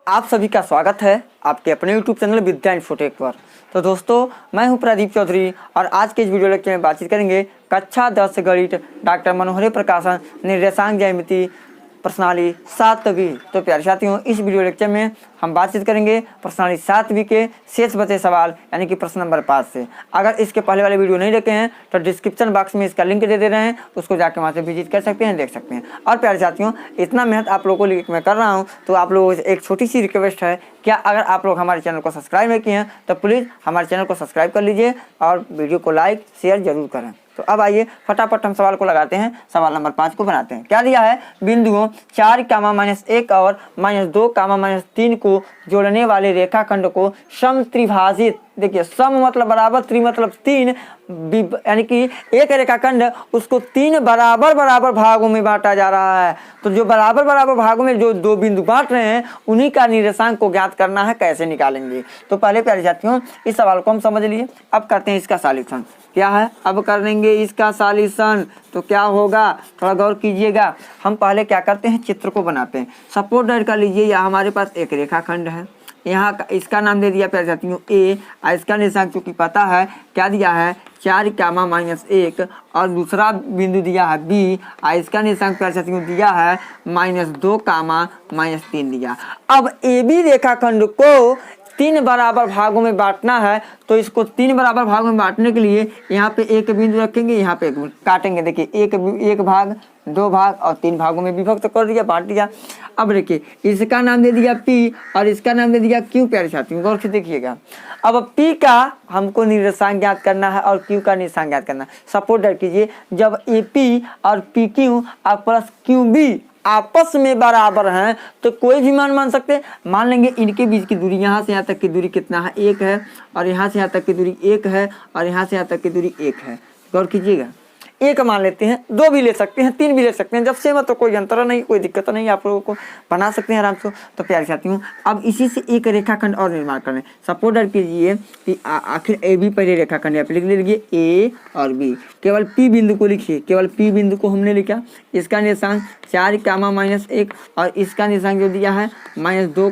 आप सभी का स्वागत है आपके अपने YouTube चैनल विद्या इन्फोटेक पर। तो दोस्तों, मैं हूं प्रदीप चौधरी और आज के इस वीडियो लेक्चर में बातचीत करेंगे कक्षा 10 गणित डॉक्टर मनोहरी प्रकाशन निर्देशांक ज्यामिति प्रश्नावली 7वीं। तो प्यारे साथियों, इस वीडियो लेक्चर में हम बातचीत करेंगे प्रश्नावली 7वीं के शेष बचे सवाल यानी कि प्रश्न नंबर 5 से। अगर इसके पहले वाले वीडियो नहीं देखे हैं तो डिस्क्रिप्शन बॉक्स में इसका लिंक दे रहे हैं, उसको जाकर वहाँ से विजिट कर सकते हैं, देख सकते हैं। और प्यारे साथियों, इतना मेहनत आप लोगों को लिए मैं कर रहा हूँ तो आप लोगों से एक छोटी सी रिक्वेस्ट है, क्या अगर आप लोग हमारे चैनल को सब्सक्राइब नहीं किए हैं तो प्लीज़ हमारे चैनल को सब्सक्राइब कर लीजिए और वीडियो को लाइक शेयर जरूर करें। तो अब आइए फटाफट हम सवाल को लगाते हैं। सवाल नंबर 5 को बनाते हैं। क्या दिया है? बिंदुओं 4, -1 और -2, -3 को जोड़ने वाले रेखाखंड को सम त्रिभाजित, देखिए सम मतलब बराबर, त्रि मतलब 3, यानी कि एक रेखाखंड उसको 3 बराबर भागों में बांटा जा रहा है। तो जो बराबर भागों में जो दो बिंदु बांट रहे हैं उन्हीं का निर्देशांक को ज्ञात करना है। कैसे निकालेंगे? तो पहले प्यारे साथियों इस सवाल को हम समझ लिए। अब करते हैं इसका सॉल्यूशन। क्या है? अब करेंगे इसका सॉल्यूशन। तो क्या होगा, थोड़ा गौर कीजिएगा। हम पहले क्या करते हैं, चित्र को बनाते हैं। सपोज दैट कर लीजिए यहाँ हमारे पास एक रेखाखंड है, यहाँ इसका नाम दे दिया प्यारे साथियों ए, और इसका निर्देशांक चूंकि पता है क्या दिया है 4, -1 और दूसरा बिंदु दिया है बी, और इसका निर्देशांक प्यारे साथियों दिया है -2, -3 दिया। अब ए बी रेखाखंड को 3 बराबर भागों में बांटना है। तो इसको 3 बराबर भागों में बांटने के लिए यहाँ पे एक बिंदु रखेंगे, यहाँ पे काटेंगे। देखिए एक भाग, 2 भाग और 3 भागों में विभक्त कर दिया, बांट दिया। अब देखिए इसका नाम दे दिया P और इसका नाम दे दिया Q। प्यारे साथियों गौर से देखिएगा। अब P का हमको निर्देशांक ज्ञात करना है और Q का निर्देशांक ज्ञात करना है। सपोज दैट कीजिए जब AP और PQ और प्लस QB आपस में बराबर हैं तो कोई भी मान सकते हैं। मान लेंगे इनके बीच की दूरी, यहाँ से यहाँ तक की दूरी कितना है, 1 है, और यहाँ से यहाँ तक की दूरी 1 है, और यहाँ से यहाँ तक की दूरी 1 है। गौर कीजिएगा, 1 मान लेते हैं, 2 भी ले सकते हैं, 3 भी ले सकते हैं। जब से तो कोई अंतर नहीं, कोई दिक्कत नहीं, आप लोगों को बना सकते हैं आराम से। तो प्यारे साथियों अब इसी से एक रेखाखंड और निर्माण करें। सपोज दैट कीजिए कि आखिर ए बी पहले रेखाखंड है, लिख लीजिए ए और बी। केवल पी बिंदु को लिखिए, केवल पी बिंदु को हमने लिखा। इसका निर्देशांक 4, -1 और इसका निर्देशांक जो दिया है -2,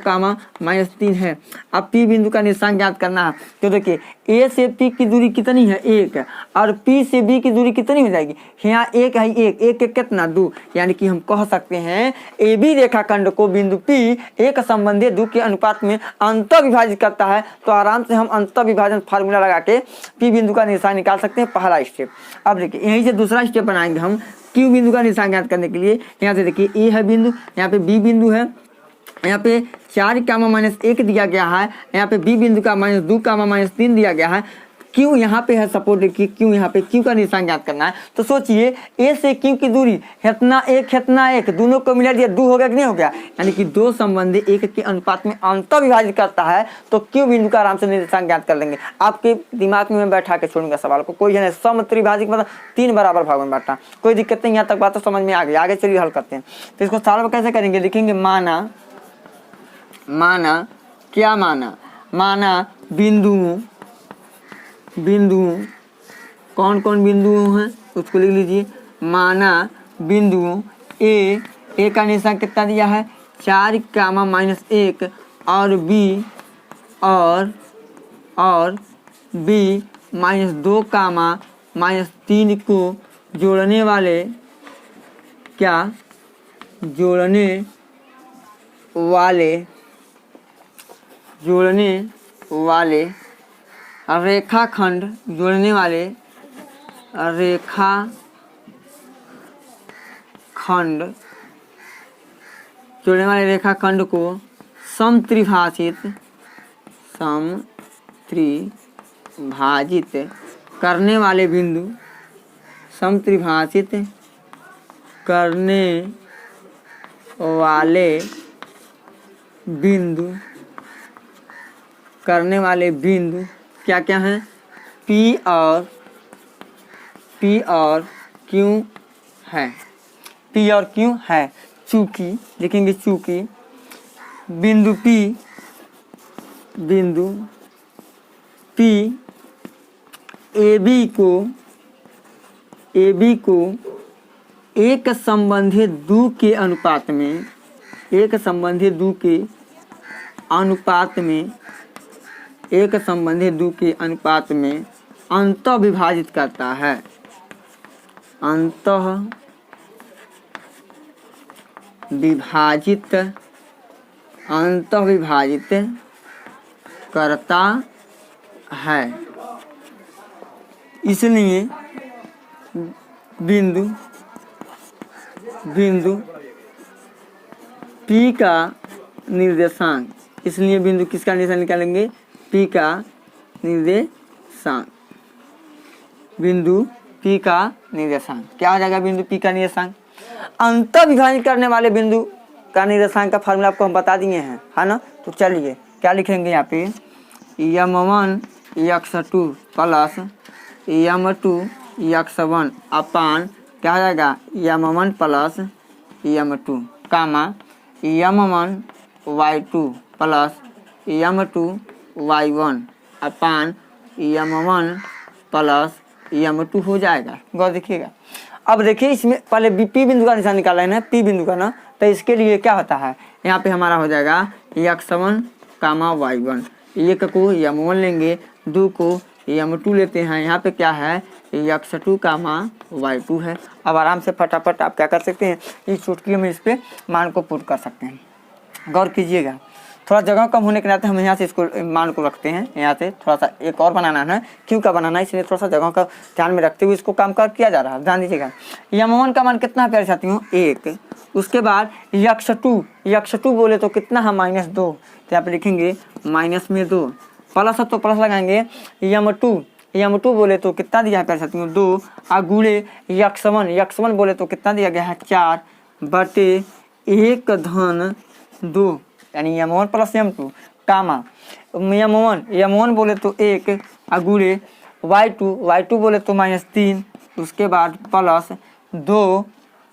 -3 है। अब पी बिंदु का निर्देशांक ज्ञात करना है। तो देखिए ए से पी की दूरी कितनी है, 1, और पी से बी की दूरी कितनी हो जाएगी, यहाँ 1 है, 1 कितना 2, यानी कि हम कह सकते हैं ए बी रेखाखंड को बिंदु पी एक संबंधी 2 के अनुपात में अंतर विभाजित करता है। तो आराम से हम अंतर विभाजन फार्मूला लगा के पी बिंदु का निर्देशांक निकाल सकते हैं, पहला स्टेप। अब देखिए यहीं से दूसरा स्टेप बनाएंगे हम क्यू बिंदु का निर्देशांक ज्ञात करने के लिए। यहाँ से देखिए ए है बिंदु, यहाँ पे बी बिंदु है, यहाँ पे 4, -1 दिया गया है, यहाँ पे बी बिंदु का -2, -3 दिया गया है। क्यू यहाँ पे है, सपोर्ट देखिए क्यू यहाँ पे, क्यू का निर्देशांक ज्ञात करना है। तो सोचिए ए से क्यू की दूरी इतना 1 दोनों को मिला दिया, 2 हो गया कि नहीं हो गया, यानी कि 2 संबंधी 1 के अनुपात में अंतर विभाजित करता है। तो क्यू बिंदु का आराम से निर्देशांक ज्ञात कर लेंगे। आपके दिमाग में मैं बैठा के छोड़ूंगा सवाल को, कोई है सम त्रिभाजित मतलब 3 बराबर भागों में बांटा, कोई दिक्कत नहीं। यहाँ तक बात तो समझ में आ गई। आगे चलिए हल करते हैं। तो इसको सॉल्व कैसे करेंगे, लिखेंगे माना क्या माना बिंदु कौन बिंदु हैं उसको लिख लीजिए। माना बिंदु ए का निर्देशांक कितना दिया है 4, -1 और बी -2, -3 को जोड़ने वाले रेखाखंड को समत्रिभाजित करने वाले बिंदु क्या क्या हैं, P और Q है। P और Q है। चूंकि लिखेंगे चूंकि बिंदु P AB को एक संबंधी 2 के अनुपात में अनुपात में, एक संबंधी दो के अनुपात में अंतः विभाजित करता है, अंतः विभाजित, अंतः विभाजित करता है। इसलिए बिंदु P का निर्देशांक, इसलिए बिंदु किसका निर्देशांक निकालेंगे? P का निर्देशांक, बिंदु P का निर्देशांक क्या हो जाएगा? बिंदु P का निर्देशांक। अंतर विभाजित करने वाले बिंदु का निर्देशांक का फार्मूला आपको हम बता दिए हैं, है ना। तो चलिए क्या लिखेंगे यहाँ पे, m1 x2 plus m2 x1 अपान क्या हो जाएगा? m1 प्लस m2 कामा m1 y2 plus m2 y1 अपान m1 प्लस m2 हो जाएगा। गौर देखिएगा। अब देखिए इसमें पहले P बिंदु का निशान निकाला है ना, P बिंदु का ना, तो इसके लिए क्या होता है, यहाँ पे हमारा हो जाएगा x1 कामा y1, एक को m1 लेंगे, दो को m2 लेते हैं, यहाँ पे क्या है x2 कामा y2 है। अब आराम से फटाफट आप क्या कर सकते हैं, इस चुटकी में इस पे मान को पुट कर सकते हैं। गौर कीजिएगा, थोड़ा जगह कम होने के नाते हम यहाँ से इसको मान को रखते हैं, यहाँ से थोड़ा सा एक और बनाना है, क्यों का बनाना है, इसलिए थोड़ा सा जगह का ध्यान में रखते हुए इसको काम कर किया जा रहा है। ध्यान दीजिएगा, m1 का मान कितना है प्यारे साथियों? 1। उसके बाद x2 बोले तो कितना है? -2। तो यहाँ पे लिखेंगे माइनस में 2, प्लस है तो प्लस लगाएंगे। m2 बोले तो कितना दिया है प्यारे साथियों? 2 गुणे x1 बोले तो कितना दिया गया है? 4 बटे 1 धन 2, यानी m1 प्लस m2 कामा m1 बोले तो 1 गुणे y2 बोले तो -3, उसके बाद प्लस 2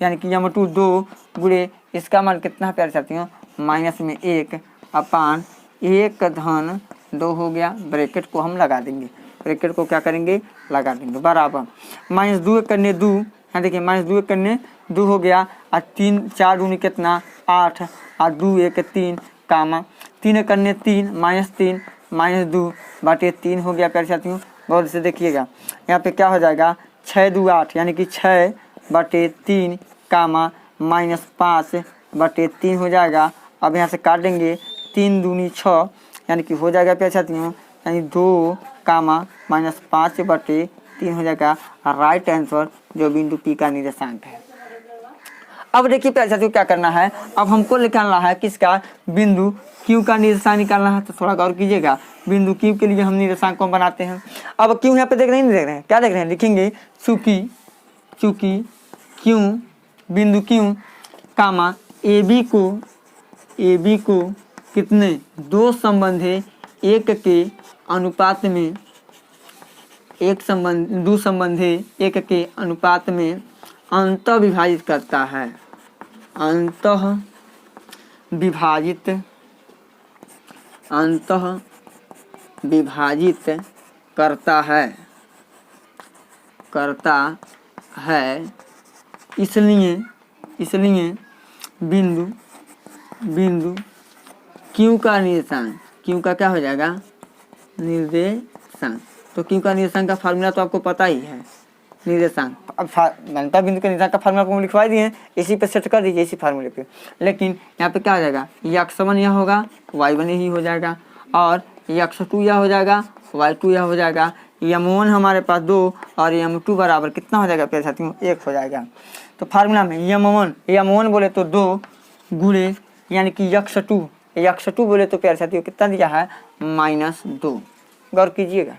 यानी कि m2 2 गुणे इसका मान कितना है प्यारे साथियों? -1 अपान 1 धन 2 हो गया। ब्रैकेट को हम लगा देंगे, ब्रैकेट को क्या करेंगे? लगा देंगे, बराबर -2 करने 2, यहाँ देखिए -2 करने 2 हो गया, और 3 4 दूनी कितना? 8, और 2 1 3 कामा 3 करने 3 -3 -2 बटे 3 हो गया प्यारे साथियों। गौर से देखिएगा, यहाँ पे क्या हो जाएगा? 6 2 8 यानी कि 6 बटे 3 कामा -5 बटे 3 हो जाएगा। अब यहाँ से काट देंगे, 3 दूनी 6 यानी कि हो जाएगा प्यारे साथियों, यानी 2 कामा -5 बटे 3 हो जाएगा राइट आंसर, जो बिंदु P का निर्देशांक है। अब देखिए प्यारे साथियों क्या करना है, अब हमको निकालना है किसका? बिंदु Q का निर्देशांक निकालना है। तो थोड़ा गौर कीजिएगा, बिंदु Q के लिए हम निर्देशांक को बनाते हैं। अब Q यहाँ पे देख रहे हैं, नहीं देख रहे हैं? क्या देख रहे हैं? लिखेंगे चूंकि Q बिंदु Q कामा AB को कितने? 2 संबंधी एक के अनुपात में, दो संबंधी एक के अनुपात में अंतः विभाजित करता है, अंतः विभाजित करता है, इसलिए बिंदु Q का निर्देशांक, Q का क्या हो जाएगा? निर्देशांक। तो Q का निर्देशांक का फार्मूला तो आपको पता ही है, निर्देशांक। अब घनता बिंदु के निर्देशांक का फार्मूला को लिखवा दिए हैं, इसी पे सेट कर दीजिए, इसी फार्मूले पे। लेकिन यहाँ पे क्या हो जाएगा? x1 यह होगा, y1 ही हो जाएगा, और x2 यह हो जाएगा, y2 यह हो जाएगा। m1 हमारे पास 2 और m2 बराबर कितना हो जाएगा प्यारे साथियों? 1 हो जाएगा। तो फार्मूला में m1 बोले तो 2 गुणे यानी कि x2 बोले तो प्यारे साथियों कितना दिया है? -2। गौर कीजिएगा,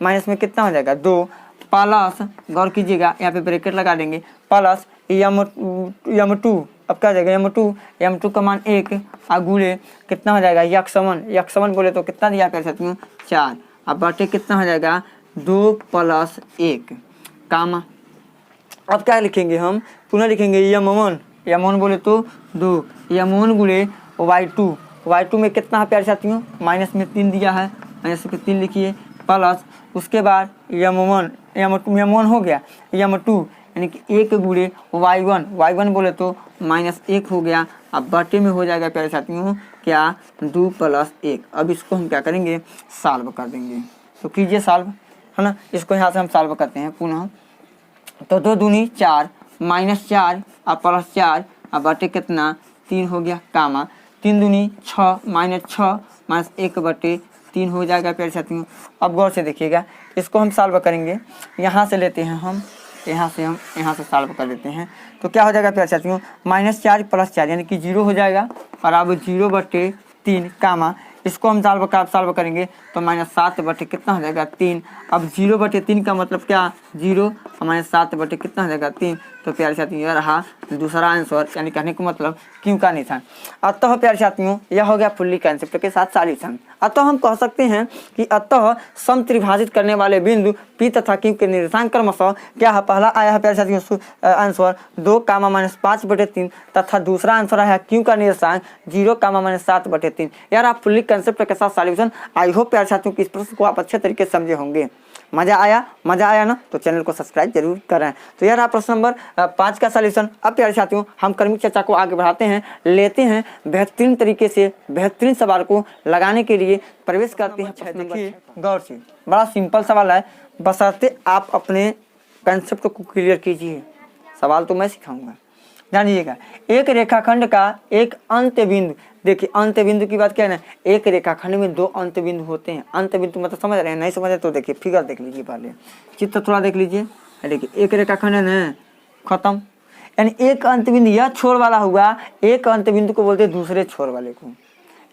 माइनस में कितना हो जाएगा? 2 प्लस, गौर कीजिएगा यहाँ पे ब्रैकेट लगा देंगे, प्लस m2, अब क्या हो जाएगा? m2 का मान 1 गुणे कितना हो जाएगा? x1 बोले तो कितना दिया प्यारे साथियों? 4, अब बटे कितना हो जाएगा? 2 + 1 कामा। अब क्या लिखेंगे हम? पुनः लिखेंगे m1 बोले तो 2, m1 गुणे y2 में कितना है प्यारे साथियों? माइनस में 3 दिया है, माइनस में 3 लिखिए, प्लस उसके बाद m1 हो गया, m2 यानी कि 1 गुणे y1 बोले तो -1 हो गया। अब बटे में हो जाएगा प्यारे साथियों क्या 2 + 1। अब इसको हम क्या करेंगे, सॉल्व कर देंगे। तो कीजिए सॉल्व, है ना। इसको यहाँ से हम सॉल्व करते हैं पुनः। तो 2 दूनी 4 -4 और +4 और बटे कितना 3 हो गया कामा 3 दूनी 6 -6 -1/3 हो जाएगा प्यारे साथियों। अब गौर से देखिएगा, इसको हम सॉल्व करेंगे। यहाँ से लेते हैं हम यहाँ से सॉल्व कर देते हैं। तो क्या हो जाएगा प्यारे साथियों, -4 + 4 यानी कि 0 हो जाएगा और अब 0/3 कामा इसको हम सॉल्व करेंगे तो -7 बटे कितना हो जाएगा 3। अब 0/3 का मतलब क्या 0 और -7 बटे कितना हो जाएगा 3। तो प्यारे साथियों यह रहा दूसरा आंसर, यानी कहने का मतलब क्यों का निशान। अतः प्यारे साथियों यह हो गया फुल्ली कंसेप्ट के साथ सॉल्यूशन। अतः हम कह सकते हैं कि अतः समत्रिभाजित करने वाले बिंदु P तथा Q के निर्देशांक क्रमशः क्या है। पहला आया है प्यारे साथियों आंसर 2, -5/3 तथा दूसरा आंसर आया Q का निर्देशांक 0, -7/3। यार आप फुल्ली कंसेप्ट के साथ सॉल्यूशन, आई होप प्यारे साथियों कि इस प्रश्न को आप अच्छे तरीके से समझे होंगे। मजा आया ना, तो चैनल को सब्सक्राइब जरूर करें। तो यार प्रश्न नंबर 5 का सॉल्यूशन। अब प्यारे साथियों हम क्रमिक चर्चा को आगे बढ़ाते हैं, लेते हैं बेहतरीन तरीके से बेहतरीन सवाल को लगाने के लिए प्रवेश करते हैं। देखिए गौर से, बड़ा सिंपल सवाल है, बशर्ते आप अपने कंसेप्ट को क्लियर कीजिए। सवाल तो मैं सिखाऊंगा, जानिएगा। एक रेखाखंड का एक अंत्य बिंदु, देखिए अंत्य बिंदु की बात क्या है ना, एक रेखाखंड में 2 अंत्य बिंदु होते हैं। अंत्य बिंदु मतलब समझ रहे हैं, नहीं समझ रहे तो देखिए फिगर देख लीजिए, पहले चित्र थोड़ा देख लीजिए। देखिए एक रेखाखंड है ना, खत्म, यानी एक अंत्य बिंदु यह छोर वाला हुआ, एक अंत्य बिंदु को बोलते हैं दूसरे छोर वाले को।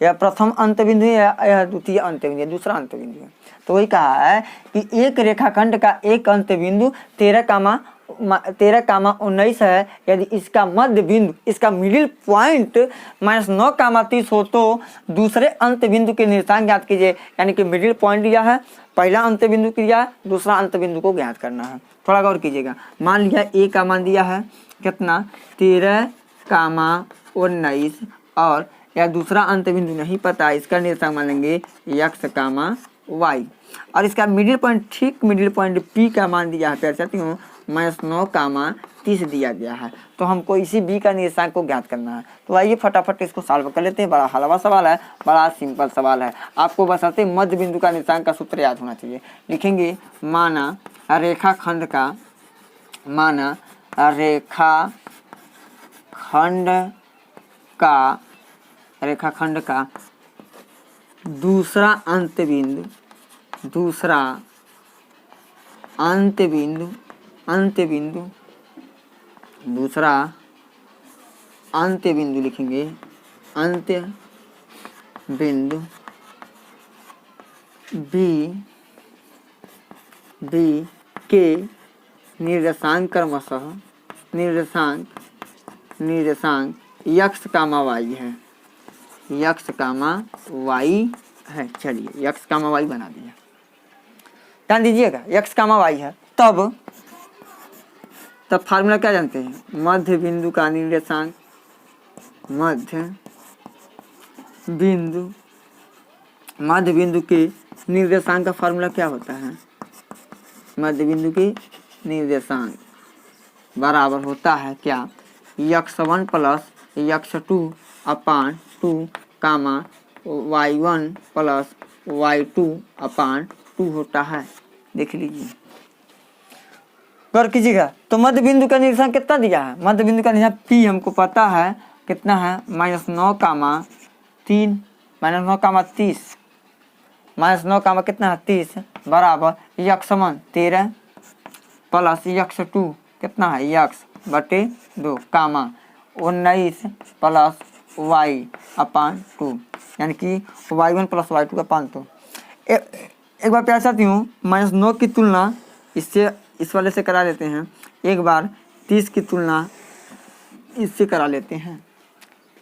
यह प्रथम अंत्य बिंदु है, यह द्वितीय अंत्य बिंदु है, दूसरा अंत्य बिंदु है। तो वही कहा है कि एक रेखाखंड का एक अंत्य बिंदु 13,19 है। यदि इसका मध्य बिंदु, इसका मिडिल पॉइंट -9,30 हो तो दूसरे अंत्य बिंदु के निर्देशांक ज्ञात कीजिए। यानी कि मिडिल पॉइंट दिया है, पहला अंत्य बिंदु दिया है, दूसरा अंत्य बिंदु को ज्ञात करना है। थोड़ा गौर कीजिएगा, मान लिया ए का मान दिया है कितना 13,19 और या दूसरा अंत्य बिंदु नहीं पता, इसका निर्देशांक मान लेंगे x, y और इसका मिडिल पॉइंट, ठीक मिडिल पॉइंट P का मान दिया है प्यारे साथियों -9,30 दिया गया है। तो हमको इसी B का निर्देशांक को ज्ञात करना है। तो आइए फटाफट इसको सॉल्व कर लेते हैं। बड़ा हलवा सवाल है, बड़ा सिंपल सवाल है। आपको बशर्ते मध्य बिंदु का निर्देशांक का सूत्र याद होना चाहिए। लिखेंगे माना रेखाखंड का दूसरा अंत्य बिंदु लिखेंगे अंत्य बिंदु B के निर्देशांक क्रमशः निर्देशांक x, y है, चलिए x, y बना दिया। ध्यान दीजिएगा x, y है। तब फार्मूला क्या जानते हैं, मध्य बिंदु का निर्देशांक, मध्य बिंदु के निर्देशांक का फार्मूला क्या होता है, मध्य बिंदु के निर्देशांक बराबर होता है क्या x1 + x2/2 y1 + y2/2 होता है। देख लीजिए, गौर कीजिएगा। तो मध्य बिंदु का निर्देशांक कितना दिया है, मध्य बिंदु का निर्देशांक P हमको पता है कितना है -9,3 -9,30 -9, कितना है 30 बराबर x1 13 + x2 कितना है x/2 19 + y/2 यानी कि y1 + y2/2। एक बार प्यारे साथियों -9 की तुलना इससे, इस वाले से करा लेते हैं। एक बार 30 की तुलना इससे करा लेते हैं,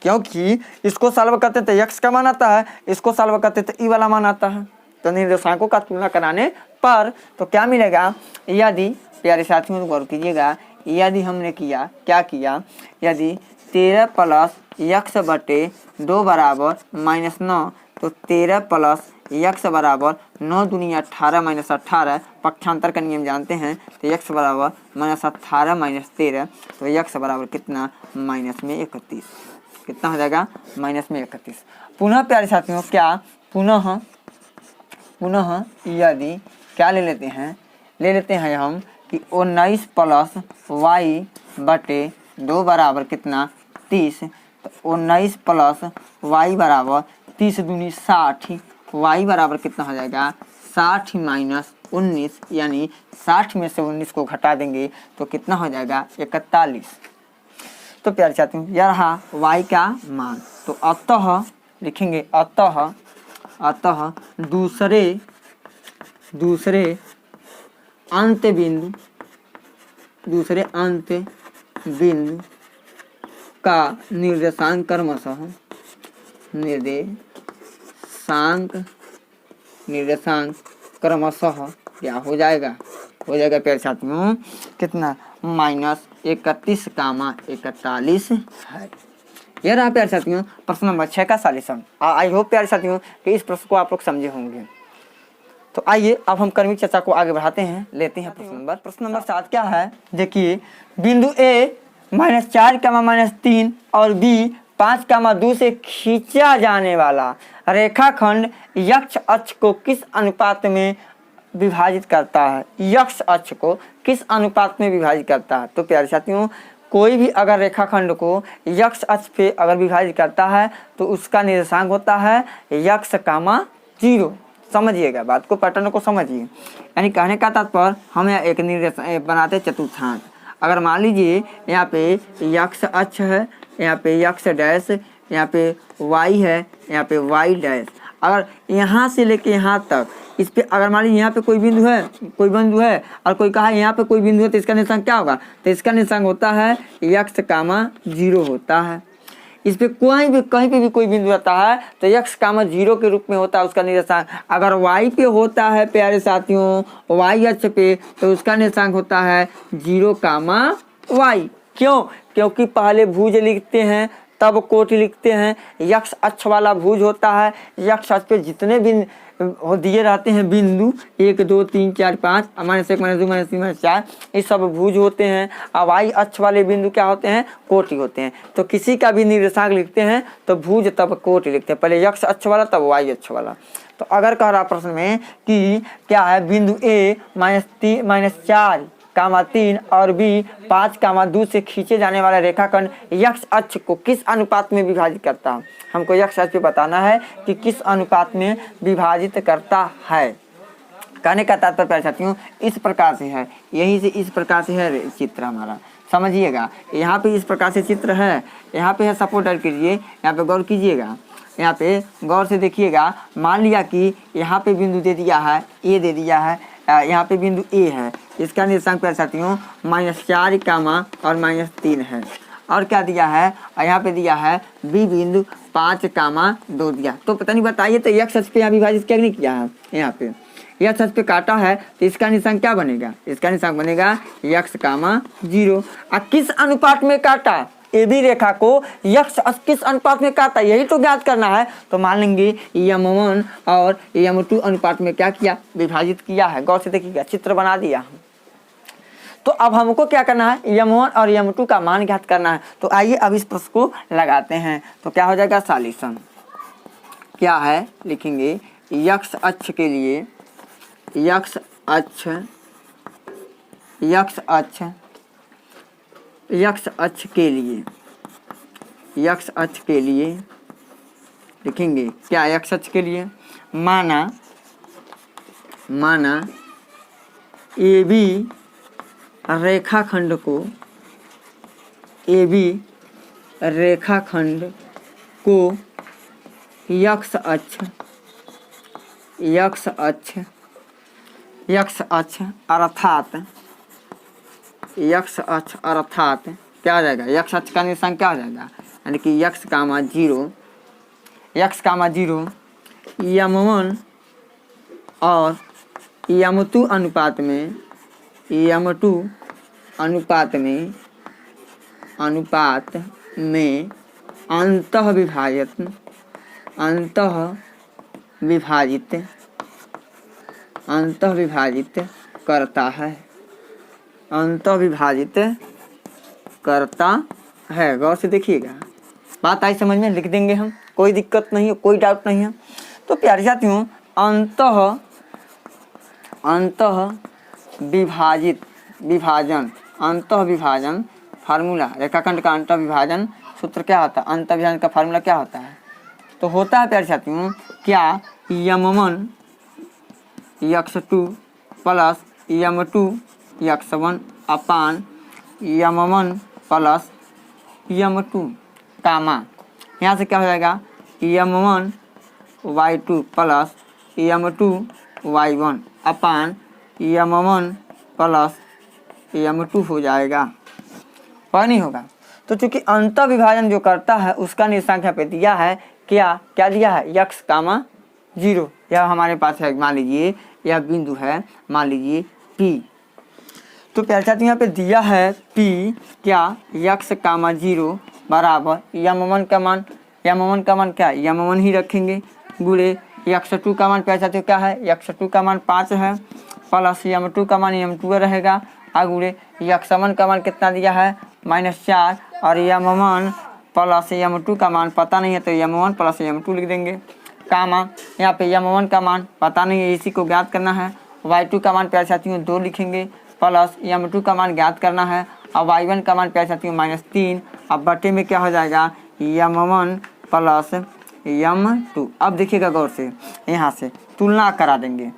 क्योंकि इसको सॉल्व करते तो x का मान आता है, इसको सॉल्व करते तो ई वाला मान आता है। तो निर्देशांकों का तुलना कराने पर तो क्या मिलेगा, यदि प्यारे साथियों गौर कीजिएगा, यदि हमने क्या किया, यदि 13 + x/2 बराबर -9 तो 13 + x बराबर 9 दूनी 18 -18, पक्षांतर का नियम जानते हैं। तो x बराबर -18 - 13, तो x बराबर कितना -31। कितना हो जाएगा माइनस में 31। पुनः प्यारे साथियों क्या पुनः यदि क्या ले लेते हैं हम कि 19 प्लस वाई बटे 2 बराबर कितना 30। तो 19 प्लस वाई बराबर 30 दूनी 60, वाई बराबर कितना हो जाएगा 60 माइनस 19, यानी 60 में से 19 को घटा देंगे तो कितना हो जाएगा 41। तो प्यारे साथियों यह रहा y का मान। तो अतः लिखेंगे अतः दूसरे अंत बिंदु का निर्देशांक क्रमशः क्या हो जाएगा प्यारे साथियों कितना माइनस 31 कामा 41 है। यह रहा प्यारे साथियों प्रश्न नंबर 6 का सॉल्यूशन। आई होप प्यारे साथियों कि इस प्रश्न को आप लोग समझे होंगे। तो आइए अब हम क्रमिक चर्चा को आगे बढ़ाते हैं, लेते हैं प्रश्न नंबर 7 क्या है। देखिए बिंदु ए -4 -3 और बी 5 2 से खींचा जाने वाला रेखाखंड यक्ष अक्ष को किस अनुपात में विभाजित करता है। यक्ष अक्ष को किस अनुपात में विभाजित करता है। तो प्यारे साथियों कोई भी अगर रेखाखंड को यक्ष अक्ष पे अगर विभाजित करता है तो उसका निर्देशांक होता है यक्ष कामा 0। समझिएगा बात को, पैटर्न को समझिए। यानी कहने का तात्पर्य हम यहाँ एक निर्देशांक बनाते चतुर्थांश। अगर मान लीजिए यहाँ पे यक्ष अक्ष है, यहाँ पे यक्ष डैश, यहाँ पे वाई है, यहाँ पे वाई डैश। अगर यहाँ से लेके यहाँ तक इस पे अगर मान लीजिए यहाँ पे कोई बिंदु है और कोई कहा यहाँ पे कोई बिंदु है तो इसका निर्देशांक क्या होगा। तो इसका निर्देशांक होता है यक्ष कामा 0 होता है। इस पे कहीं पे भी कोई बिंदु रहता है तो यक्ष कामा 0 के रूप में होता है उसका निर्देशांक। अगर वाई पे होता है प्यारे साथियों वाई अक्ष पे तो उसका निर्देशांक होता है 0 कामा वाई। क्यों? क्योंकि पहले भुज लिखते हैं तब कोटि लिखते हैं। यक्ष अक्ष वाला भुज होता है। यक्ष अक्ष पे जितने भी दिए रहते हैं बिंदु 1 2 3 4 5 -1 -2 -3 -4 ये सब भुज होते हैं। अब वाई अक्ष वाले बिंदु क्या होते हैं कोटि होते हैं। तो किसी का भी निर्देशांक लिखते हैं तो भुज तब कोटि लिखते हैं, पहले यक्ष अक्ष वाला तब वाई अक्ष वाला। तो अगर कह रहा प्रश्न में कि क्या है बिंदु ए -4 3 और बी 5 2 से खींचे जाने वाला रेखाखंड यक्ष अक्ष को किस अनुपात में विभाजित करता है। हमको यक्ष अक्ष पे बताना है कि किस अनुपात में विभाजित करता है। कहने का तात्पर्य प्यारे साथियों इस प्रकार से है, यही से इस प्रकार से है चित्र हमारा। समझिएगा यहाँ पे इस प्रकार से चित्र है, यहाँ पे है सपोर्टर कीजिए, यहाँ पे गौर कीजिएगा, यहाँ पे गौर से देखिएगा। मान लिया कि यहाँ पे बिंदु दे दिया है ए दे दिया है, यहाँ पे बिंदु ए है, इसका निर्देशांक प्यारे साथियों -4 और -3 है। और क्या दिया है यहाँ पे दिया है बी बिंदु 5 2 दिया। तो पता नहीं बताइए तो यक्ष अक्ष पे यहाँ विभाजित क्या नहीं किया है, यहाँ पे यक्ष अक्ष पे काटा है तो इसका निर्देशांक क्या बनेगा, इसका निर्देशांक बनेगा यक्ष 0। किस अनुपात में काटा ए बी रेखा को यक्ष अक्ष किस अनुपात में काटा यही तो ज्ञात करना है। तो मान लेंगे M1 और M2 अनुपात में क्या किया विभाजित किया है। गौर से देखिएगा चित्र बना दिया हम। तो अब हमको क्या करना है M1 और M2 का मान ज्ञात करना है। तो आइए अब इस प्रश्न को लगाते हैं। तो क्या हो जाएगा सॉल्यूशन क्या है, लिखेंगे यक्ष अक्ष के लिए यक्ष अक्ष के लिए लिखेंगे क्या यक्ष अक्ष के लिए माना ए बी रेखाखंड को यक्ष अर्थात क्या आ जाएगा यक्ष अक्ष का निर्देशांक क्या आ जाएगा, यानी कि यक्ष 0 M1 और M2 अनुपात में अंतः विभाजित करता है। गौर से देखिएगा बात आई समझ में, लिख देंगे हम, कोई दिक्कत नहीं है, कोई डाउट नहीं है। तो प्यारे साथियों अंतः विभाजन फार्मूला, रेखाखंड का अंतः विभाजन सूत्र क्या होता है, अंतः विभाजन का फार्मूला क्या होता है? तो होता है प्यारे साथियों क्या, यम1 x2 प्लस यम2 x1 अपान यम1 प्लस यम2 कामा, यहाँ से क्या हो जाएगा, यम1 y2 प्लस यम2 y1 अपान यम1 प्लस यम2 हो जाएगा, और नहीं होगा। तो चूंकि अंतः विभाजन जो करता है उसका निर्देशांक यहाँ पे दिया है, क्या दिया है, x, 0। यह हमारे पास है, मान लीजिए यह बिंदु है, मान लीजिए P। तो प्यारे साथियों यहाँ पे दिया है P क्या, x, 0 बराबर यम1 का मान, यम1 का मान क्या है, यम1 ही रखेंगे, गुणे x2 का मान प्यारे साथियों क्या है, x2 का मान 5 है, प्लस यम2 का मान यम2 रहेगा, गुणे x1 का मान कितना दिया है, -4, और यम1 प्लस यम2 का मान पता नहीं है तो यम1 प्लस यम2 लिख देंगे, कामा यहाँ पे यम1 का मान पता नहीं है, इसी को ज्ञात करना है। y2 का मान प्यारे साथियों 2 लिखेंगे, प्लस यम2 का मान ज्ञात करना है, और y1 का मान प्यारे साथियों -3। अब बटे में क्या हो जाएगा, यम1 प्लस यम2। अब देखिएगा गौर से, यहाँ से तुलना करा देंगे,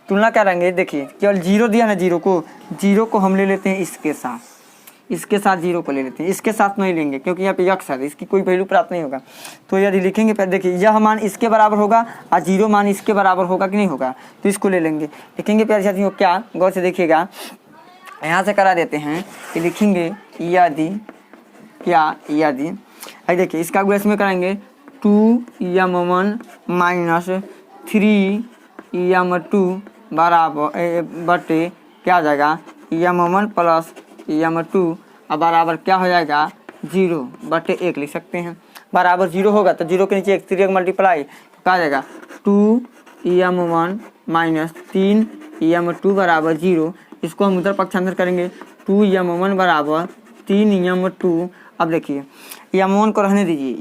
तुलना करेंगे, देखिए केवल 0 दिया ना, 0 को हम ले लेते हैं इसके साथ 0 को ले लेते हैं, इसके साथ नहीं लेंगे क्योंकि यहाँ पे x है, इसकी कोई वैल्यू प्राप्त नहीं होगा। तो यदि लिखेंगे फिर देखिए यह मान इसके बराबर होगा और 0 मान इसके बराबर होगा कि नहीं होगा, तो इसको ले लेंगे, लिखेंगे प्यारे साथियों क्या, गौर से देखिएगा, यहाँ से करा देते हैं कि लिखेंगे यदि देखिए इसका गुणा में करेंगे 2m1 माइनस 3m2 बराबर बटे क्या आ जाएगा, यम1 प्लस यम2 अब बराबर क्या हो जाएगा, 0 बटे 1 लिख सकते हैं, बराबर 0 होगा तो 0 के नीचे 3 मल्टीप्लाई, तो क्या आ जाएगा 2m1 माइनस 3m2 बराबर 0। इसको हम उधर पक्षांतर करेंगे, 2m1 बराबर 3m2। अब देखिए यम1 को रहने दीजिए,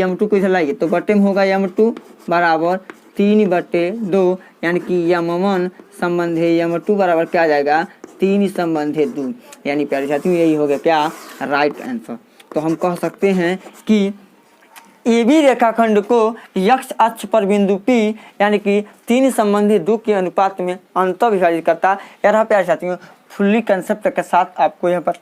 यम2 को इधर लाइए तो बटे में होगा यम2 बराबर 3 बटे 2, यानी कि यम1 संबंधे यम2 बराबर क्या आ जाएगा, 3 संबंधे 2, यानी प्यारे साथियों यही हो गया क्या, राइट आंसर। तो हम कह सकते हैं कि ए बी रेखाखंड को x अक्ष पर बिंदु P यानी कि 3 संबंधी 2 के अनुपात में अंतः विभाजित करता है। यह प्यारे साथियों फुल्ली कंसेप्ट के साथ आपको यहाँ पर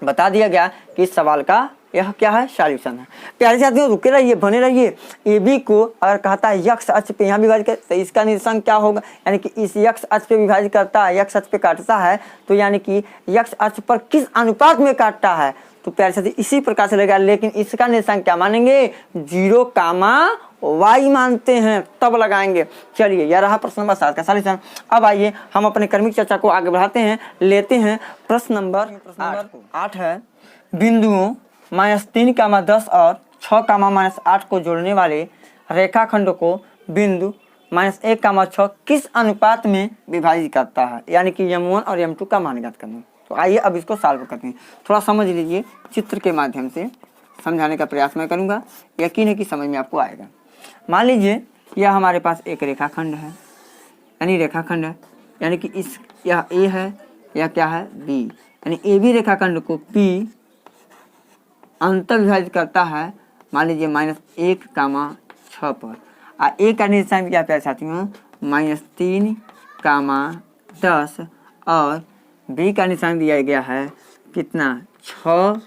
बता दिया गया कि इस सवाल का यह क्या है, सॉल्यूशन है। प्यारे साथियों रुके रहिए, बने रहिए। ए बी को अगर कहता है x अक्ष पे यहाँ विभाजित कर, तो इसका निर्देशांक क्या होगा, यानी कि इस x अक्ष पे विभाजित करता है, x अक्ष पे काटता है, तो यानी कि x अक्ष पर किस अनुपात में काटता है, तो प्यारे साथी इसी प्रकार से लगेगा। लेकिन इसका निर्देशांक क्या मानेंगे, 0, y मानते हैं, तब लगाएंगे। चलिए यह रहा प्रश्न नंबर 7 का सॉल्यूशन। अब आइए हम अपने क्रमिक चर्चा को आगे बढ़ाते हैं, लेते हैं प्रश्न नंबर 8 है, बिंदुओं -3, 10 और 6, -8 को जोड़ने वाले रेखाखंड को बिंदु -1, 6 किस अनुपात में विभाजित करता है, यानी कि यम1 और यम2 का मान ज्ञात करना। तो आइए अब इसको सॉल्व करते हैं। थोड़ा समझ लीजिए, चित्र के माध्यम से समझाने का प्रयास मैं करूंगा, यकीन है कि समझ में आपको आएगा। मान लीजिए यह हमारे पास एक रेखाखंड है, यानी कि इस यह ए है, यह क्या है, बी, यानी ए बी रेखाखंड को पी अंतर विभाजित करता है, मान लीजिए -1, 6 पर। ए का निर्देशांक क्या प्यारे साथियों, -3, 10 और बी का निशान दिया गया है कितना, 6,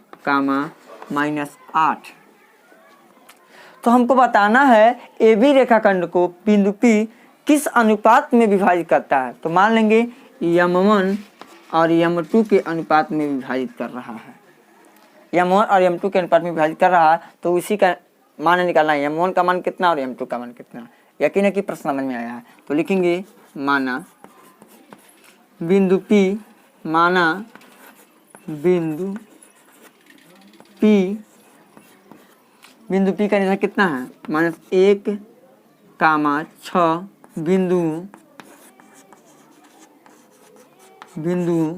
-8। तो हमको बताना है ए बी रेखाखंड को बिंदु P किस अनुपात में विभाजित करता है। तो मान लेंगे यम1 और यम2 के अनुपात में विभाजित कर रहा है, यम1 और यम2 के अनुपात में विभाजित कर रहा है, तो उसी का मान निकालना है, यम1 का मान कितना और यम2 का मान कितना। यकीन है कि प्रश्न समझ में आया है। तो लिखेंगे माना बिंदु P, माना बिंदु P का निशान कितना है, -1, 6 बिंदु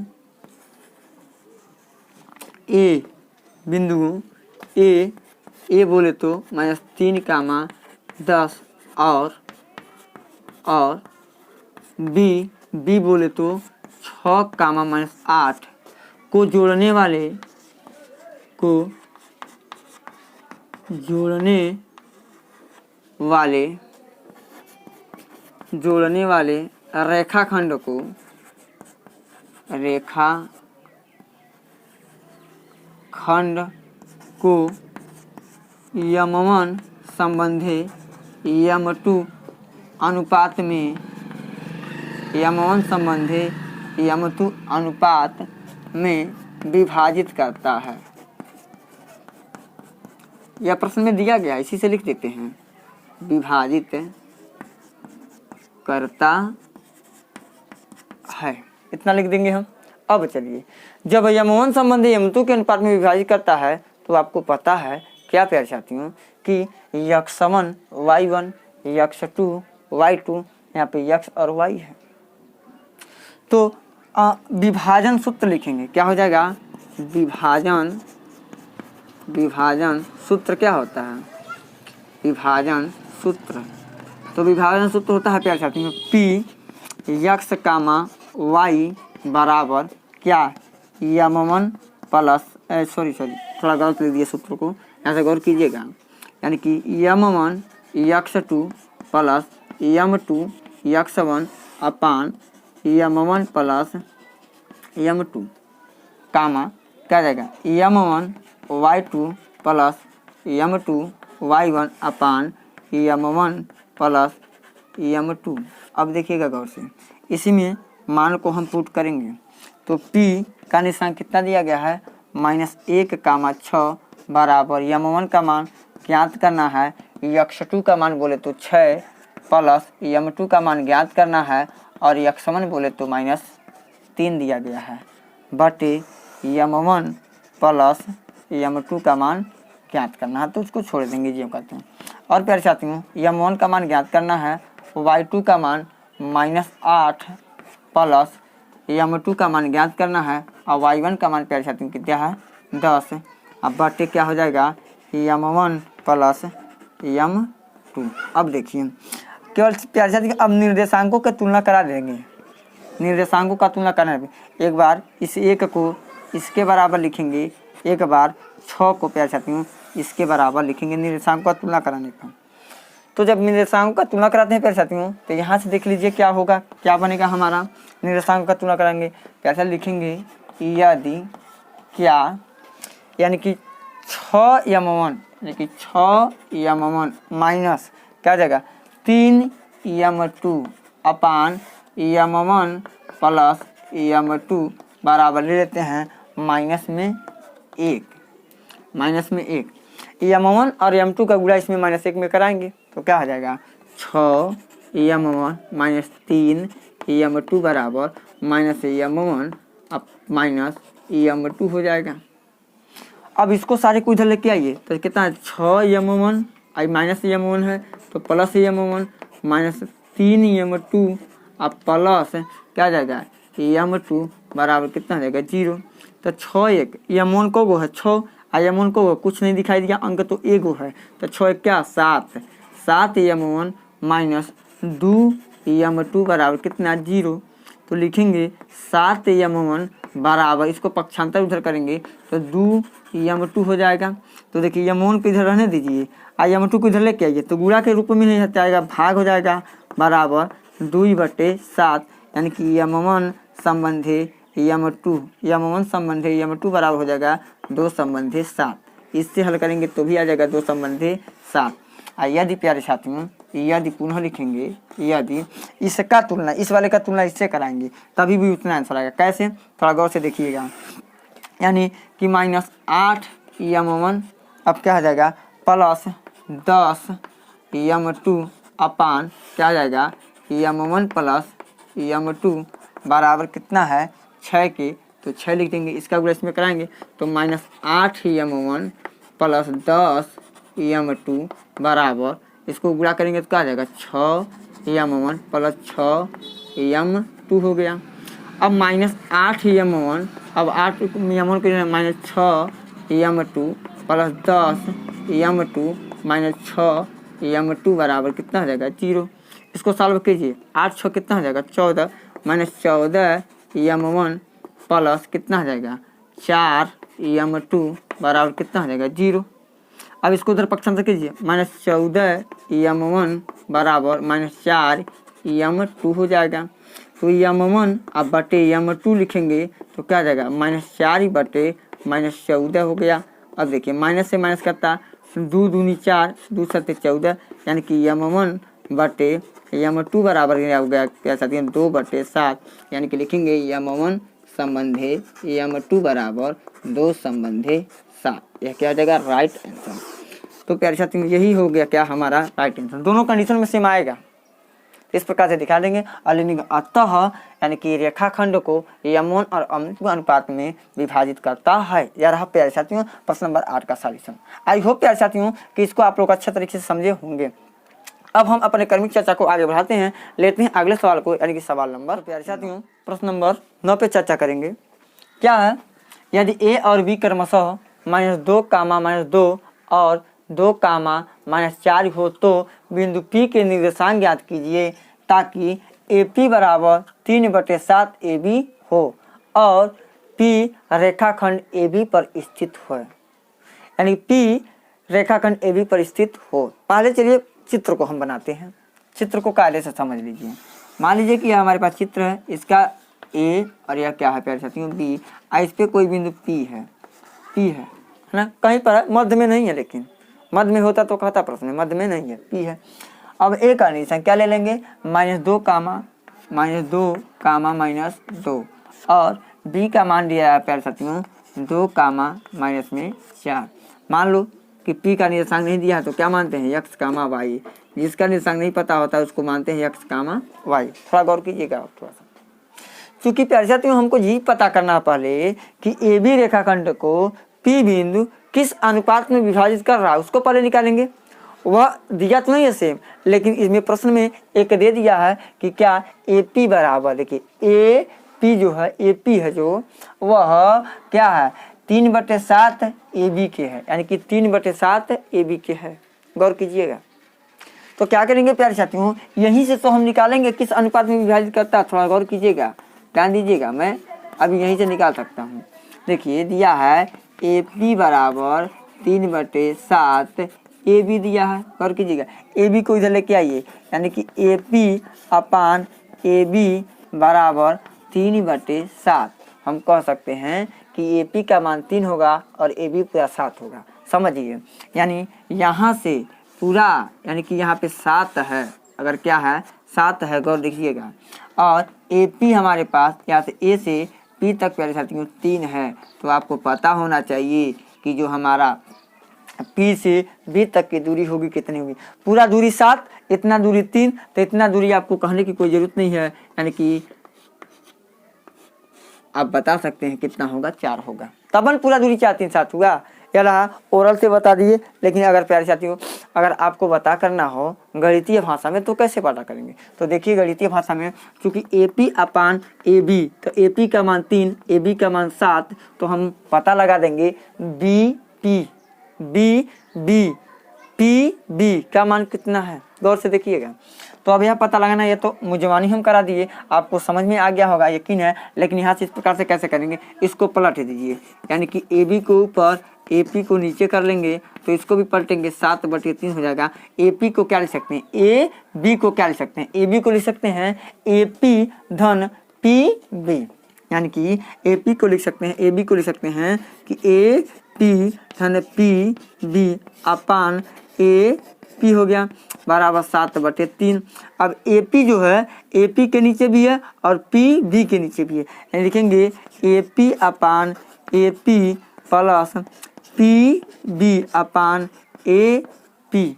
ए ए बोले तो -3, 10 और बी बोले तो 6, -8 को जोड़ने वाले रेखाखंड को यम1 संबंधी यम2 अनुपात में विभाजित करता है। यह प्रश्न में दिया गया है, इसी से लिख देते हैं, विभाजित करता है, इतना लिख देंगे हम। अब चलिए, जब यम1 संबंधी यम2 के अनुपात में विभाजित करता है तो आपको पता है क्या प्यारे साथियों कि x1 y1 x2 y2, यहाँ पे x और y है। तो विभाजन सूत्र लिखेंगे, क्या हो जाएगा? विभाजन सूत्र क्या होता है? विभाजन सूत्र, तो विभाजन सूत्र होता है प्यारे साथियों p x, y बराबर क्या? यम1 प्लस थोड़ा गलत लिख दिया सूत्र को, यहाँ से गौर कीजिएगा, यानी कि यम1 x2 प्लस यम2 x1 अपान यम1 प्लस यम2 कामा क्या जाएगा? यम1 y2 प्लस यम2 y1 अपान यम1 प्लस यम2। अब देखिएगा गौर से, इसी में मान को हम पुट करेंगे तो p का निशान कितना दिया गया है? -1, 6 बराबर यम1 का मान ज्ञात करना है, x2 का मान बोले तो 6 प्लस यम2 का मान ज्ञात करना है और x1 बोले तो -3 दिया गया है, बटे यम1 प्लस यम2 का मान ज्ञात करना है, तो उसको छोड़ देंगे जी हम कहते हैं। और प्यारे साथियों, यम1 का मान ज्ञात करना है, y2 का मान -8 प्लस यम2 का मान ज्ञात करना है और y1 का मान प्यारे साथियों कितना है? 10। अब बटे क्या हो जाएगा? यम1 प्लस यम2। अब देखिए, केवल प्यारे साथियों अब निर्देशांकों की तुलना करा देंगे, निर्देशांकों का तुलना करना है। एक बार इस 1 को इसके बराबर लिखेंगे, एक बार 6 को प्यारे साथियों इसके बराबर लिखेंगे निर्देशांकों का तुलना कराने का। तो जब निर्देशांकों का तुलना कराते हैं प्यारे साथियों, तो यहाँ से देख लीजिए क्या होगा, क्या बनेगा हमारा। निर्देशांकों का तुलना कराएंगे, कैसा लिखेंगे? यदि क्या, यानी कि 6 यम1 माइनस क्या जाएगा? 3 यम2 अपान यम1 प्लस यम2 बराबर ले लेते हैं -1। यम1 और यम2 का गुणा इसमें -1 में कराएंगे तो क्या हो जाएगा? 6 यम1 -3 यम2 बराबर -यम1 अब -यम2 हो जाएगा। अब इसको सारे को इधर लेके आइए तो कितना है? 6 यम1 -यम1 है तो प्लस यम1 -3 यम2 अब प्लस क्या जाएगा? यम2 बराबर कितना हो जाएगा? 0। तो 6 1 यम1 को वो है 6 यम1 को कुछ नहीं दिखाई दिया, अंक तो एगो है, तो 6 क्या? 7 यम1 -2 यम2 बराबर कितना? 0। तो लिखेंगे 7 यम1 बराबर, इसको पक्षांतर उधर करेंगे तो 2 यम2 हो जाएगा। तो देखिए यम1 को इधर रहने दीजिए, यम2 को इधर लेके आइए तो गुणा के रूप में नहीं जाएगा, भाग हो जाएगा, बराबर 2/7, यानी कि यम1 संबंधी यम2 बराबर हो जाएगा 2/7। इससे हल करेंगे तो भी आ जाएगा 2/7। यदि प्यारे साथियों, यदि पुनः लिखेंगे, यदि इसका तुलना, इस वाले का तुलना इससे कराएंगे तभी भी उतना आंसर आएगा। कैसे? थोड़ा गौर से देखिएगा, यानी कि -8 यम1 अब क्या हो जाएगा? प्लस 10 यम2 अपान क्या हो जाएगा? यम1 प्लस यम2 बराबर कितना है? 6 के, तो 6 लिख देंगे, इसका गुणा इसमें कराएंगे तो -8 यम1 प्लस 10 यम2 बराबर, इसको गुणा करेंगे तो क्या आ जाएगा? 6 यम1 प्लस 6 यम2 हो गया। अब -8 यम1, अब 8 यम1 को -6 यम2 प्लस 10 m2 माइनस 6 m2 बराबर कितना हो जाएगा 0। इसको सॉल्व कीजिए, 8 6 कितना हो जाएगा 14 माइनस 14 m1 प्लस कितना हो जाएगा 4 m2 बराबर कितना हो जाएगा 0। अब इसको उधर पक्षांतर कीजिए, माइनस 14 m1 बराबर माइनस 4 m2 हो जाएगा। तो m1 अब बटे m2 लिखेंगे तो क्या आ जाएगा -4 बटे -14 हो गया। अब देखिए माइनस से माइनस करता 2 दूनी 4 2 सत्ते 14 यानी कि m1 बटे m2 बराबर हो गया क्या साथी 2 बटे 7 यानी कि लिखेंगे m1 संबंधे m2 बराबर 2 संबंधे 7। यह क्या हो जाएगा राइट आंसर। तो प्यारे साथियों यही हो गया क्या हमारा राइट आंसर। दोनों कंडीशन में सेम आएगा, इस प्रकार से दिखा देंगे। और अतः यानी कि रेखाखंड को m1 और m2 अनुपात में विभाजित करता है। यह रहा प्यारे साथियों प्रश्न नंबर 8 का सॉल्यूशन। आई होप प्यारे साथियों कि इसको आप लोग अच्छा तरीके से समझे होंगे। अब हम अपने क्रमिक चर्चा को आगे बढ़ाते हैं, लेते हैं अगले सवाल को यानी कि सवाल नंबर प्यारे साथियों प्रश्न नंबर 9 पे चर्चा करेंगे। क्या है, यदि ए और बी क्रमशः -2, -2 और 2, -4 हो तो बिंदु P के निर्देशांक ज्ञात कीजिए ताकि AP बराबर 3/7 AB हो और P रेखाखंड AB पर स्थित हो। यानी P रेखाखंड AB पर स्थित हो। पहले चलिए चित्र को हम बनाते हैं, चित्र को कायदे से समझ लीजिए। मान लीजिए कि यह हमारे पास चित्र है, इसका A और यह क्या है प्यारे साथियों B, इस पे कोई बिंदु P है ना, कहीं पर है, मध्य में नहीं है, लेकिन मध्य में होता तो कहता प्रश्न में, मध्य में नहीं है, P है। अब A का निशान क्या ले लेंगे -2, -2 और B का मान दिया है प्यारे साथियों 2, -4। मान लो कि P का निर्देशांक नहीं दिया है तो क्या मानते हैं x, y। जिसका निर्देशांक नहीं पता होता है उसको मानते हैं x, y। थोड़ा गौर कीजिएगा थोड़ा सा, क्योंकि प्यारे साथियों हमको यही पता करना पहले कि AB रेखाखंड को P बिंदु किस अनुपात में विभाजित कर रहा है उसको पहले निकालेंगे। वह दिया तो नहीं है सेम, लेकिन इसमें प्रश्न में एक दे दिया है कि क्या AP बराबर, देखिए AP जो है AP है जो वह क्या है 3/7 AB के है, यानी कि 3/7 AB के है। गौर कीजिएगा। तो क्या करेंगे प्यारे साथियों, यहीं से तो हम निकालेंगे किस अनुपात में विभाजित करता है। थोड़ा गौर कीजिएगा, ध्यान दीजिएगा, मैं अभी यहीं से निकाल सकता हूँ। देखिए दिया है AP बराबर 3/7 AB दिया है। गौर कीजिएगा, AB को इधर लेके आइए, यानी कि AP अपान AB बराबर 3/7। हम कह सकते हैं कि AP का मान 3 होगा और AB पूरा 7 होगा। समझिए, यानी यहाँ से पूरा, यानी कि यहाँ पे 7 है, अगर क्या है 7 है, गौर देखिएगा। और AP हमारे पास यहाँ से A से P तक प्यारे साथियों 3 है, तो आपको पता होना चाहिए कि जो हमारा P से B तक की दूरी होगी कितनी होगी। पूरा दूरी 7, इतना दूरी 3, तो इतना दूरी आपको कहने की कोई ज़रूरत नहीं है, यानी कि आप बता सकते हैं कितना होगा 4 होगा। तबन पूरा दूरी 4 3 7 हुआ। यह रहा ओरल से बता दिए, लेकिन अगर प्यारे साथियों अगर आपको पता करना हो गणितीय भाषा में तो कैसे पता करेंगे। तो देखिए गणितीय भाषा में क्योंकि AP अपान AB, तो AP का मान 3 AB का मान 7, तो हम पता लगा देंगे B का मान कितना है। गौर से देखिएगा। तो अब यह पता लगाना, ये तो मुजवानी हम करा दिए, आपको समझ में आ गया होगा यकीन है। लेकिन यहाँ से इस प्रकार से कैसे करेंगे, इसको पलट दीजिए, यानी कि AB को ऊपर AP को नीचे कर लेंगे, तो इसको भी पलटेंगे 7/3 हो जाएगा। AP को क्या लिख सकते हैं, AB को क्या लिख सकते हैं, AB को लिख सकते हैं AP धन PB, यानी कि AP को लिख सकते हैं, AB को लिख सकते हैं कि AP धन PB अपान AP हो गया बराबर 7/3। अब AP जो है AP के नीचे भी है और PB के नीचे भी है, यानी लिखेंगे AP अपान AP प्लस PB अपान AP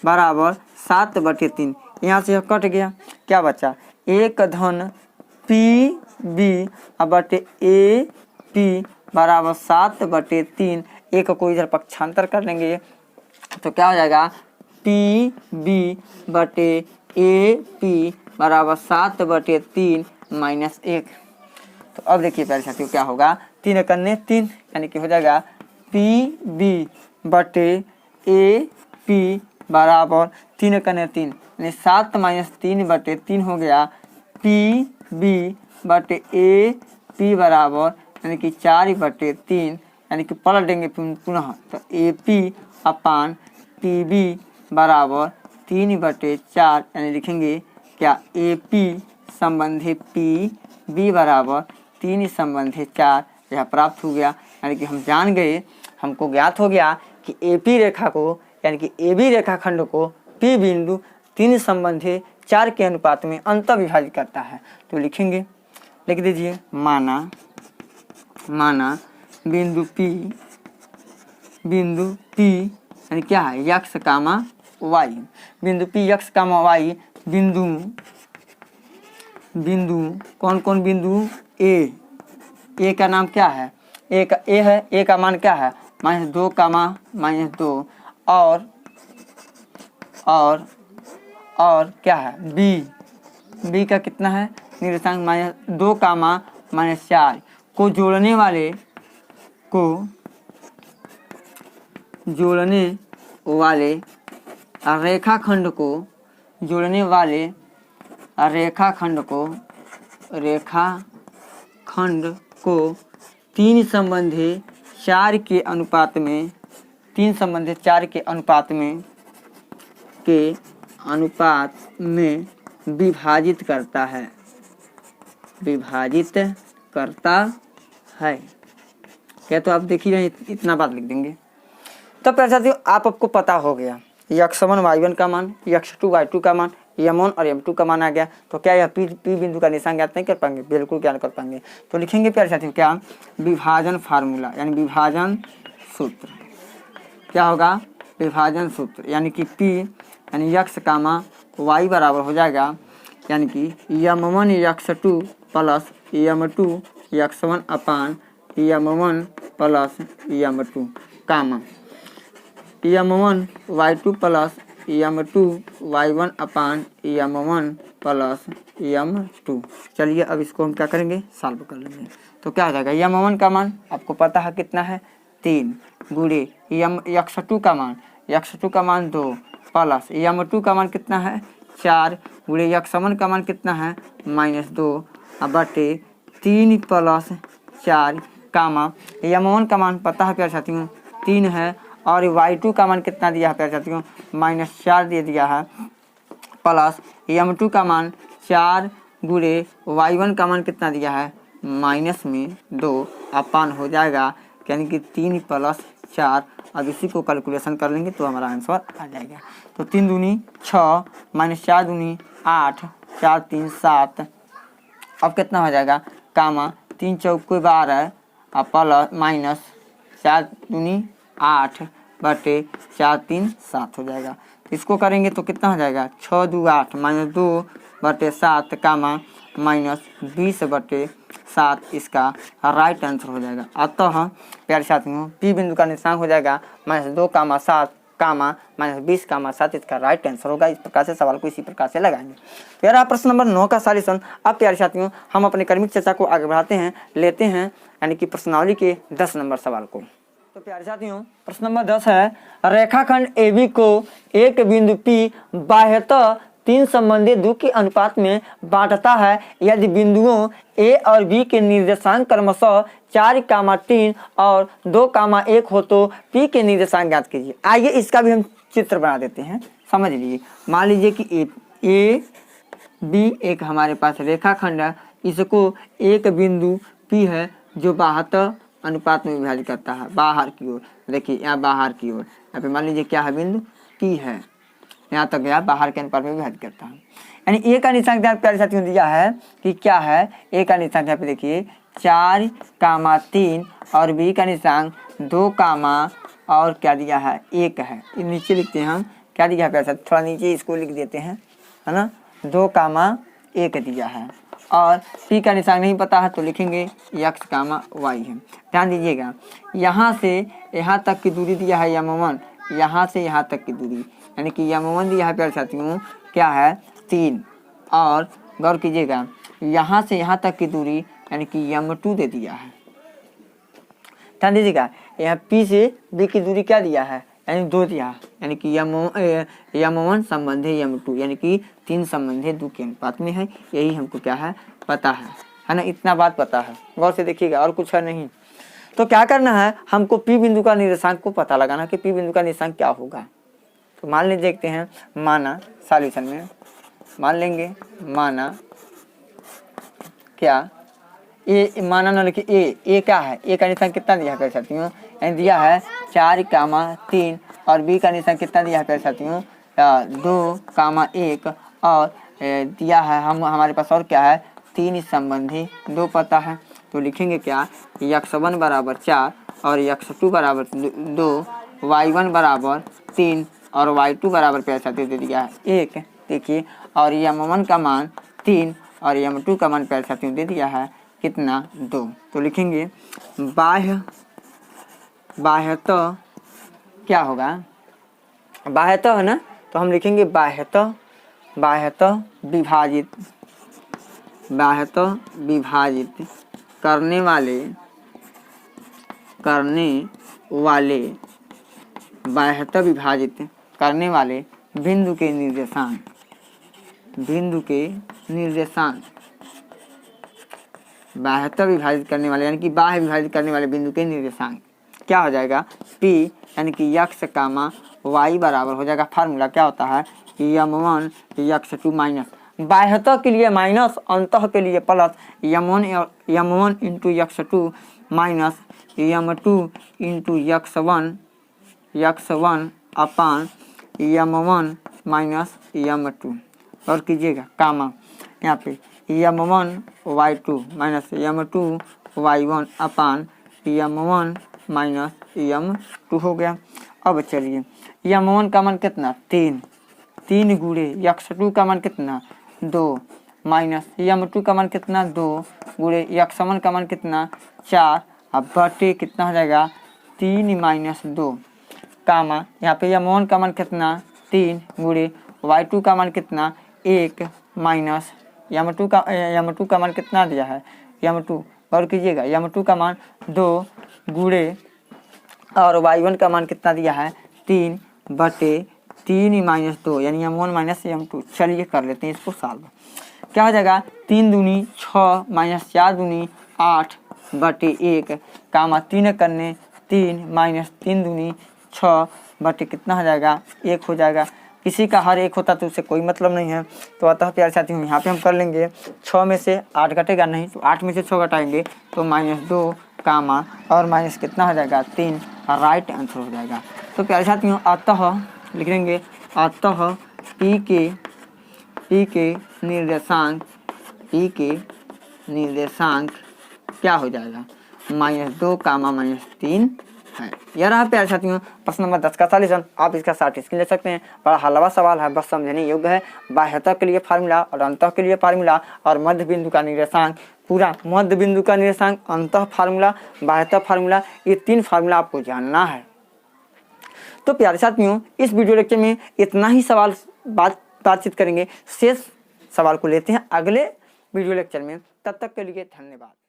बराबर 7/3। यहाँ से कट गया, क्या बचा 1 धन PB बटे AP बराबर 7/3। एक को इधर पक्षांतर कर लेंगे तो क्या हो जाएगा PB बटे AP बराबर 7/3 माइनस 1। तो अब देखिए प्यारे साथियों क्या होगा, 3 करने 3, यानी कि हो जाएगा PB बटे ए पी बराबर 3 यानी 7 - 3 बटे 3 हो गया पी बी बटे ए पी बराबर यानी कि 4 बटे 3 यानी कि पलट देंगे पुनः तो A P upon P B बराबर 3 बटे 4 यानी लिखेंगे क्या ए पी संबंधी पी बी बराबर 3 संबंधी 4 यह प्राप्त हो गया। यानी कि हम जान गए, हमको ज्ञात हो गया कि ए पी रेखा को यानी कि ए बी रेखाखंड को पी बिंदु 3 संबंधी 4 के अनुपात में अंतर विभाजित करता है। तो लिखेंगे, लिख दीजिए माना बिंदु पी यानी क्या है यक्स कामा वाई, बिंदु पी यक्स कामा वाई बिंदु कौन कौन बिंदु ए का नाम क्या है ए का ए है, ए का मान क्या है -2 कामा -2 और क्या है बी का कितना है निर्देशांक -2 कामा -4 को जोड़ने वाले रेखाखंड को 3 संबंधी 4 के अनुपात में विभाजित करता है। क्या तो आप देख ही रहे इतना बात लिख देंगे। तो प्यारे साथियों आपको पता हो गया x1 y1 का मान, x2 y2 का मान, m1 और m2 का मान आ गया। तो क्या यह पी बिंदु का निशान ज्ञात नहीं कर पाएंगे? बिल्कुल ज्ञात कर पाएंगे। तो लिखेंगे प्यारे साथियों क्या विभाजन फार्मूला यानी विभाजन सूत्र क्या होगा विभाजन सूत्र यानी कि p यानी x कामा y बराबर हो जाएगा यानी कि m1 x2 plus m2 x1 अपान m1 प्लस m2 कामा m1 y2 plus m2 y1 अपान m1 प्लस m2। चलिए अब इसको हम क्या करेंगे सॉल्व कर लेंगे। तो क्या हो जाएगा m1 का मान आपको पता है कितना है 3 गुणे x2 का मान 2 प्लस m2 का मान कितना है 4 गुणे x1 का मान कितना है -2 बटे 3 प्लस 4 कामा m1 का मान पता है प्यारे साथियों 3 है और y2 का मान कितना दिया है प्यारे साथियों -4 दे दिया है प्लस m2 का मान 4 गुणे y1 का मान कितना दिया है -2 अपान हो जाएगा यानी कि 3 प्लस 4। अब इसी को कैलकुलेशन कर लेंगे तो हमारा आंसर आ जाएगा। तो 3 दूनी 6 -4 दूनी 8 4 3 7 अब कितना हो जाएगा कामा 3 चौके 12 प्लस -4 दूनी 8 बटे 4 3 7 हो जाएगा। तो इसको करेंगे तो कितना हो जाएगा 6 2 8 -2 बटे 7 कामा -20 बटे 7 इसका राइट आंसर हो जाएगा। अतः प्यारे साथियों पी बिंदु का निशान हो जाएगा -2 कामा 7 कामा -20 कामा 7 इसका राइट आंसर होगा। इस प्रकार से सवाल को इसी प्रकार से लगाएंगे। तो यार प्रश्न नंबर 9 का सॉल्यूशन अब प्यारे साथियों हम अपने क्रमिक चर्चा को आगे बढ़ाते हैं, लेते हैं यानी कि प्रश्नावली के 10 नंबर सवाल को। तो प्यारे साथियों प्रश्न नंबर 10 है रेखाखंड AB को एक बिंदु P बाह्यतः 3 संबंधी 2 के अनुपात में बांटता है यदि बिंदुओं A और B के निर्देशांक क्रमशः 4, 3 और 2, 1 हो तो P के निर्देशांक ज्ञात कीजिए। आइए इसका भी हम चित्र बना देते हैं, समझ लीजिए। मान लीजिए कि A B एक हमारे पास रेखाखंड है, इसको एक बिंदु P है जो बाह्यतः अनुपात में विभाजित करता है बाहर की ओर। देखिए यहाँ बाहर की ओर, यहाँ पे मान लीजिए क्या है बिंदु P है, यहाँ तक गया बाहर के अनुपात में विभाजित करता है। यानी ए का निशान प्यारे साथियों दिया है कि क्या है ए का निशान यहाँ पे देखिए 4, 3 और बी का निशान 2, और क्या दिया है 1 है। नीचे लिखते हैं हम क्या दिया है प्यारे साथियों, थोड़ा नीचे इसको लिख देते हैं है ना 2, 1 दिया है और पी का निशान नहीं पता है तो लिखेंगे x, y है। ध्यान दीजिएगा यहाँ से यहाँ तक की दूरी दिया है m1, यहाँ से यहाँ तक की दूरी यानी कि m1 दिया है प्यारे साथियों क्या है 3 और गौर कीजिएगा यहाँ से यहाँ तक की दूरी यानी कि m2 दे दिया है। ध्यान दीजिएगा यहाँ P से B की दूरी क्या दिया है, यानी 2 दिया है, यानी कि M1 संबंध है M2, यानी कि 3 संबंध 2 के अनुपात में है। यही हमको क्या है पता है ना, इतना बात पता है, गौर से देखिएगा, और कुछ है नहीं। तो क्या करना है, हमको P बिंदु का निर्देशांक को पता लगाना कि P बिंदु का निर्देशांक क्या होगा। तो मान लीजिए, देखते हैं, माना सॉल्यूशन में मान लेंगे, माना क्या ए, माना न लिखिए ए क्या है, ए का निशान कितना दिया कर सकती हूँ, यानी दिया है 4, 3 और बी का निशान कितना दिया कर सकती हूँ 2, 1 और दिया है हमारे पास और क्या है 3 संबंधी 2 पता है। तो लिखेंगे क्या, x1 बराबर 4 और x2 बराबर 2, y1 बराबर 3 और y2 बराबर पैसा दे दिया है 1, देखिए, और m1 का मान 3 और m2 का मान पैसा दे दिया है कितना 2। तो लिखेंगे बाह्यतः क्या होगा, बाह्यतः है ना, तो हम लिखेंगे बाह्यतः विभाजित करने वाले बाह्यतः विभाजित करने वाले बिंदु के निर्देशांक बाह्यतः विभाजित करने वाले, यानी कि बाह्य विभाजित करने वाले बिंदु के निर्देशांक क्या हो जाएगा, P यानी कि x, y बराबर हो जाएगा, फार्मूला क्या होता है m1 x2 माइनस, बाह्यतः के लिए माइनस, अंतः के लिए plus, m1 into x2 minus m2 into x1 अपान m1 माइनस m2, और कीजिएगा कामा यहाँ पे m1 y2 minus m2 y1 अपान m1 माइनस m2 हो गया। अब चलिए m1 का मान कितना 3 गुणे x2 का मान कितना 2 माइनस m2 का मान कितना 2 गुणे x1 का मान कितना 4, अब बटे कितना हो जाएगा 3 माइनस 2 कामा यहाँ पे m1 का मान कितना 3 गुणे y2 का मान कितना 1 माइनस m2 का मान कितना दिया है m2, और कीजिएगा m2 का मान 2 गुणे और y1 का मान कितना दिया है 3 बटे 3 माइनस 2, यानी m1 माइनस m2। चलिए कर लेते हैं इसको सॉल्व, क्या हो जाएगा 3 दूनी 6 माइनस 4 दूनी 8 बटे 1 कामा 3 करने 3 माइनस 3 दूनी 6 बटे कितना हो जाएगा 1 हो जाएगा। किसी का हर एक होता तो उससे कोई मतलब नहीं है। तो अतः प्यारे साथियों यहाँ पे हम कर लेंगे 6 में से 8 घटेगा नहीं, तो 8 में से 6 घटाएंगे तो -2 कामा और माइनस कितना हो जाएगा 3, राइट आंसर हो जाएगा। तो प्यारे साथियों अतः लिख लेंगे, अतः पी के निर्देशांक क्या हो जाएगा -2 कामा -3 है। यह रहा प्यारे साथियों प्रश्न नंबर 10 का सॉल्यूशन। आप इसका शॉर्ट स्क्रीन ले सकते हैं, बड़ा हलवा सवाल है, बस समझने योग्य है। बाह्यतः के लिए फार्मूला और अंतः के लिए फार्मूला और मध्य बिंदु का निर्देशांक, पूरा मध्य बिंदु का निर्देशांक, अंतः फार्मूला, बाह्यतः फार्मूला, ये 3 फार्मूला आपको जानना है। तो प्यारे साथियों इस वीडियो लेक्चर में इतना ही सवाल बातचीत करेंगे, शेष सवाल को लेते हैं अगले वीडियो लेक्चर में। तब तक के लिए धन्यवाद।